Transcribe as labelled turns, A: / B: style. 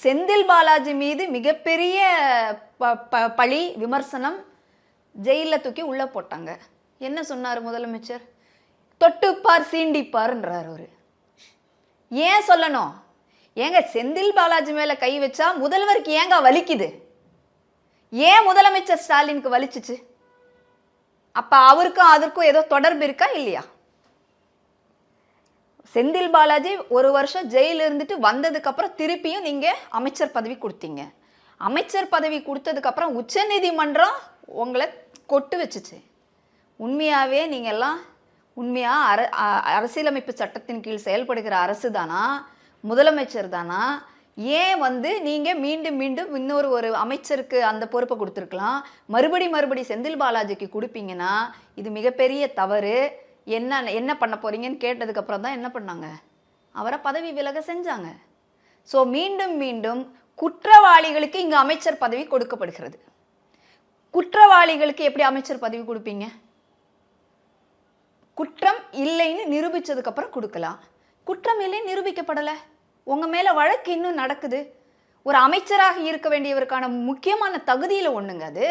A: செந்தில் பாலாஜி மீது மிகப்பெரிய பழி விமர்சனம், ஜெயிலில் தூக்கி உள்ள போட்டாங்க. என்ன சொன்னார் முதலமைச்சர்? தொட்டுப்பார் சீண்டிப்பார்ன்றார் அவரு. ஏன் சொல்லணும்? ஏங்க செந்தில் பாலாஜி மேல கை வச்சா முதல்வருக்கு ஏங்க வலிக்குது? ஏன் முதலமைச்சர் ஸ்டாலினுக்கு வலிச்சுச்சு? அப்ப அவருக்கும் அதற்கும் ஏதோ தொடர்பு இருக்கா இல்லையா? செந்தில் பாலாஜி ஒரு வருஷம் ஜெயில இருந்துட்டு வந்ததுக்கு அப்புறம் திருப்பியும் நீங்க அமைச்சர் பதவி கொடுத்தீங்க. அமைச்சர் பதவி கொடுத்ததுக்கு அப்புறம் உச்ச நீதிமன்றம் உங்களை கொட்டு வச்சுச்சு. உண்மையாவே நீங்க எல்லாம் உண்மையா அரசியலமைப்பு சட்டத்தின் கீழ் செயல்படுகிற அரசு தானா, முதலமைச்சர் தானா? ஏன் நீங்க மீண்டும் மீண்டும் இன்னொரு அமைச்சருக்கு அந்த பொறுப்பை கொடுத்துருக்கலாம். மறுபடி செந்தில் பாலாஜிக்கு கொடுப்பீங்கன்னா இது மிகப்பெரிய தவறு. என்ன பண்ண போறீங்கன்னு கேட்டதுக்கு அப்புறம் தான் என்ன பண்ணாங்க? அவரை பதவி விலக செஞ்சாங்க. ஸோ மீண்டும் மீண்டும் குற்றவாளிகளுக்கு இங்கு அமைச்சர் பதவி கொடுக்கப்படுகிறது. குற்றவாளிகளுக்கு எப்படி அமைச்சர் பதவி கொடுப்பீங்க? குற்றம் இல்லைன்னு நிரூபிச்சதுக்கு அப்புறம் கொடுக்கலாம். குற்றம் இல்லைன்னு நிரூபிக்கப்படலை, உங்க மேல வழக்கு இன்னும் நடக்குது. ஒரு அமைச்சராக இருக்க வேண்டியவருக்கான முக்கியமான தகுதியில ஒண்ணுங்க அது.